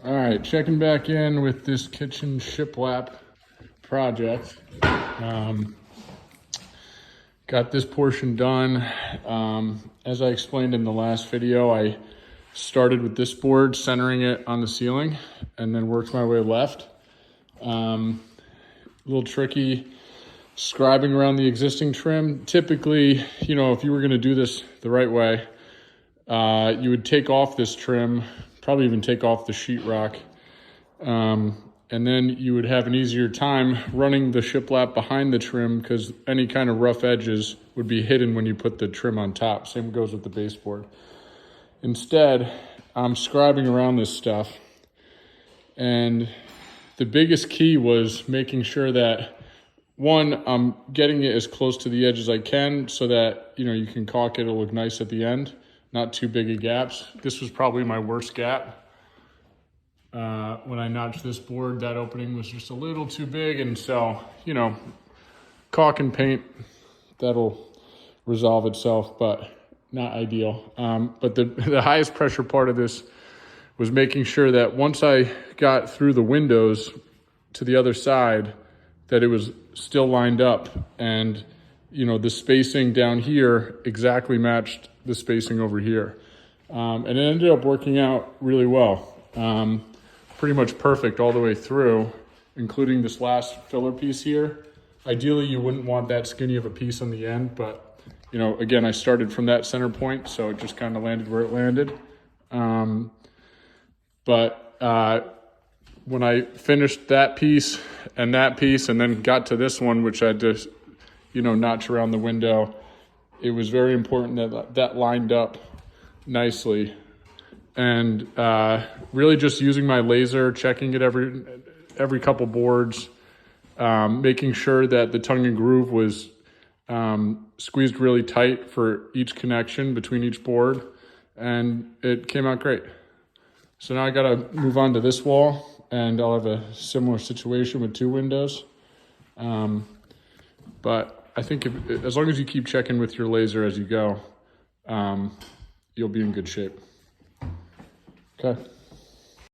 All right, checking back in with this kitchen shiplap project. Got this portion done. As I explained in the last video, I started with this board, centering it on the ceiling, and then worked my way left. A little tricky scribing around the existing trim. Typically, if you were gonna do this the right way, you would take off this trim, probably even take off the sheetrock, and then you would have an easier time running the shiplap behind the trim because any kind of rough edges would be hidden when you put the trim on top. Same goes with the baseboard. Instead, I'm scribing around this stuff, and the biggest key was making sure that, one, I'm getting it as close to the edge as I can so that, you can caulk it, it'll look nice at the end. Not too big of gaps. This was probably my worst gap. When I notched this board, that opening was just a little too big. And so, caulk and paint, that'll resolve itself, but not ideal. But the highest pressure part of this was making sure that once I got through the windows to the other side, that it was still lined up. And, the spacing down here exactly matched the spacing over here. And it ended up working out really well. Pretty much perfect all the way through, including this last filler piece here. Ideally, you wouldn't want that skinny of a piece on the end, but again, I started from that center point, so it just kind of landed where it landed. When I finished that piece and then got to this one, which I just, notch around the window, it was very important that that lined up nicely. And really just using my laser, checking it every couple boards, making sure that the tongue and groove was squeezed really tight for each connection between each board, and it came out great. So now I gotta move on to this wall, and I'll have a similar situation with two windows. But I think as long as you keep checking with your laser as you go, you'll be in good shape. Okay.